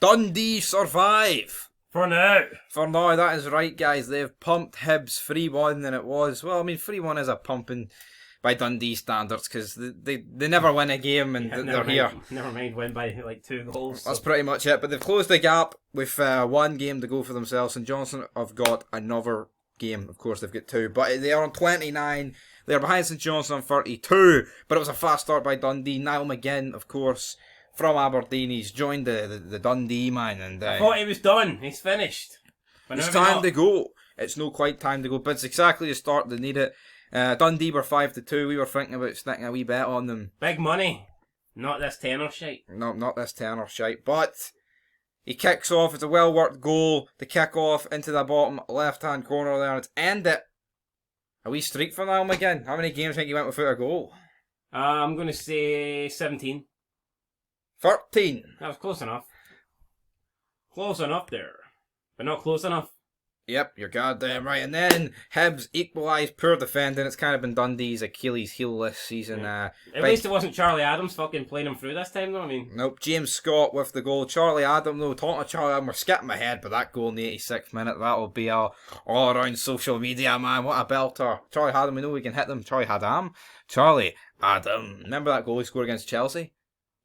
Dundee survive. For now. For now, that is right, guys. They've pumped Hibs 3-1, and it was, well, I mean, 3-1 is a pumping by Dundee standards, because they never win a game, and they're here. Never mind win by like 2 goals. That's pretty much it. But they've closed the gap with 1 game to go for themselves. St Johnstone have got another game. Of course, they've got 2, but they are on 29. They're behind St Johnstone on 32. But it was a fast start by Dundee. Niall McGinn, of course, from Aberdeen. He's joined the Dundee man, and I thought he was done. He's finished. But it's time to go. It's not quite time to go, but it's exactly the start they need it. Dundee were 5-2. We were thinking about sticking a wee bet on them. Big money. Not this tenor shite. No, not this tenor shite. But he kicks off. It's a well-worked goal. The kick off into the bottom left-hand corner there. It's ended. A wee streak for Niall McGinn. How many games think he went without a goal? I'm going to say 17. 13. That was close enough. Close enough there. But not close enough. Yep, you're goddamn right. And then Hibs equalised, poor defending. It's kind of been Dundee's Achilles heel this season. Yeah. At least it wasn't Charlie Adams fucking playing him through this time, though. I mean, nope, James Scott with the goal. Charlie Adam, though, talking to Charlie Adam, we're skipping ahead, but that goal in the 86th minute, that'll be all around social media, man. What a belter. Charlie Adam, we know we can hit them. Charlie Adam. Remember that goal he scored against Chelsea?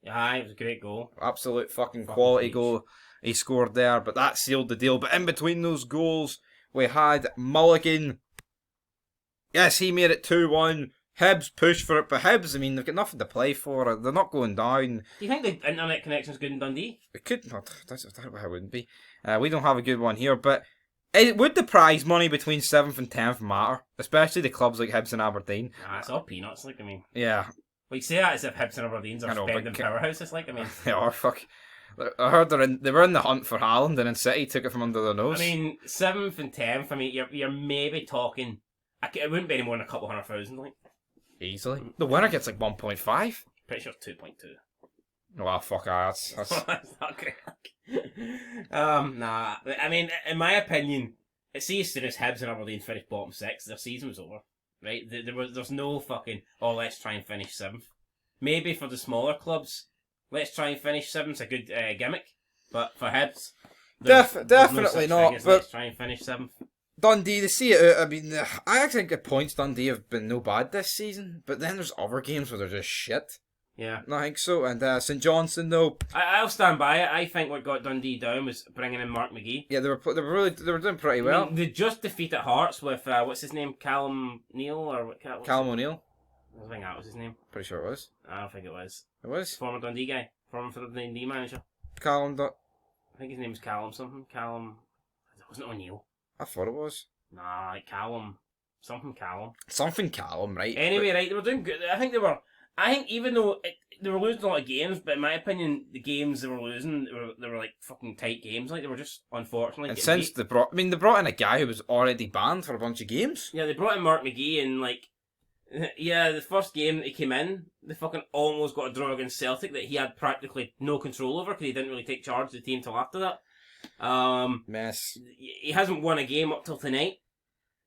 Yeah, it was a great goal. Absolute fucking quality beach. Goal he scored there, but that sealed the deal. But in between those goals, we had Mulligan. Yes, he made it 2-1. Hibs pushed for it, but Hibs, I mean, they've got nothing to play for. They're not going down. Do you think the internet connection's good in Dundee? It could not. That's why it wouldn't be. We don't have a good one here, but would the prize money between 7th and 10th matter? Especially the clubs like Hibs and Aberdeen. Nah, it's all peanuts, like, I mean. Yeah. Well, you say that as if Hibs and Aberdeen's are spending powerhouses, like, I mean. They are, fuck. I heard they were in the hunt for Haaland, and then City took it from under their nose. I mean, 7th and 10th, I mean, you're maybe talking, it wouldn't be any more than a couple 100,000, like. Easily. The winner gets like 1.5. Pretty sure it's 2.2. Well, fuck, that's That's not great. Nah, I mean, in my opinion, see, as soon as Hibs and Aberdeen finished bottom 6, their season was over. Right? There's no fucking, let's try and finish 7th. Maybe for the smaller clubs, let's try and finish 7th's a good gimmick. But for Hibs, definitely no not. But let's try and finish 7th. Dundee, they see it out. I mean, I actually think the points Dundee have been no bad this season. But then there's other games where they're just shit. Yeah. I think so. And St Johnstone, though. I'll stand by it. I think what got Dundee down was bringing in Mark McGee. Yeah, they were doing pretty well. I mean, they just defeated Hearts with what's his name, Callum Neal or what? Callum O'Neill. I think that was his name. Pretty sure it was. I don't think it was. It was. Former Dundee guy, former Dundee manager. Callum. I think his name was Callum something. Callum. Wasn't it O'Neill? I thought it was. Nah, like Callum. Something Callum. Something Callum, right? Anyway, right, they were doing good. I think even though they were losing a lot of games, but in my opinion, the games they were losing, they were like fucking tight games. Like, they were just, unfortunately, and since they brought in a guy who was already banned for a bunch of games. Yeah, they brought in Mark McGee, and like, yeah, the first game that he came in, they fucking almost got a draw against Celtic that he had practically no control over because he didn't really take charge of the team till after that. Mess. He hasn't won a game up till tonight.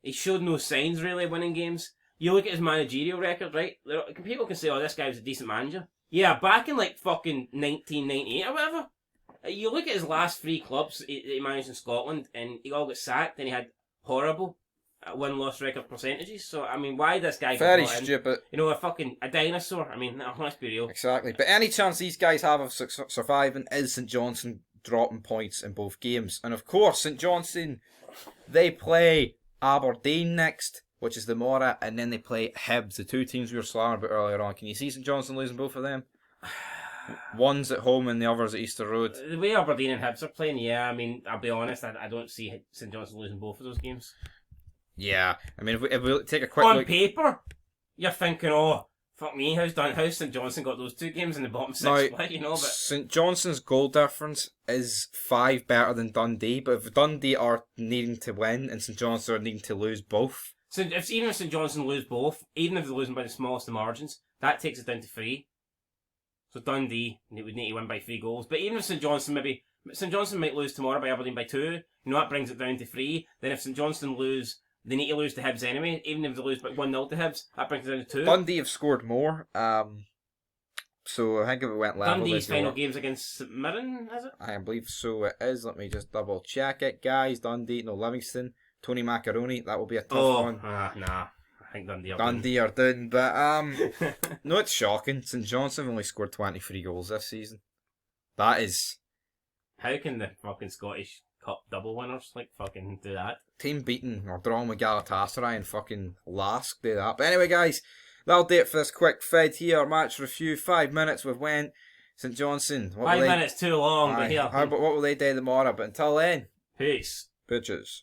He showed no signs really of winning games. You look at his managerial record, right? People can say, oh, this guy was a decent manager. Yeah, back in like fucking 1998 or whatever. You look at his last 3 clubs he managed in Scotland, and he all got sacked, and he had horrible win-loss record percentages. So, I mean, why this guy very stupid. You know, a dinosaur. I mean, let's be real. Exactly. But any chance these guys have of surviving is St Johnstone dropping points in both games. And of course, St Johnstone, they play Aberdeen next, which is the Mora, and then they play Hibs, the 2 teams we were slandering about earlier on. Can you see St Johnstone losing both of them? One's at home and the other's at Easter Road. The way Aberdeen and Hibs are playing, yeah, I mean, I'll be honest, I don't see St Johnstone losing both of those games. Yeah, I mean, if we take a quick look... On paper, you're thinking, oh, fuck me, how's St Johnstone got those 2 games in the bottom 6 split, you know, but... St Johnston's goal difference is 5 better than Dundee, but if Dundee are needing to win and St Johnstone are needing to lose both... So even if St Johnstone lose both, even if they're losing by the smallest of margins, that takes it down to 3. So Dundee would need to win by 3 goals. But even if St Johnstone might lose tomorrow by Aberdeen by 2, you know, that brings it down to 3. Then if St Johnstone lose, they need to lose to Hibs anyway. Even if they lose by 1-0 to Hibs, that brings it down to 2. Dundee have scored more. So I think if it went level, Dundee's they'd go final up. game's against St Mirren, is it? I believe so it is. Let me just double check it, guys. Dundee, no Livingston. Tony Macaroni, that will be a tough one. Nah. I think Dundee are Dundee are down, but no, it's shocking. St Johnstone have only scored 23 goals this season. That is How can the fucking Scottish Cup double winners fucking do that? team beating or drawing with Galatasaray and fucking Lask do that. But anyway, guys, that'll do it for this quick fed here. Match review, 5 minutes we've went. St Johnstone. 5 minutes too long, but here. But what will they do tomorrow? But until then, Peace. bitches.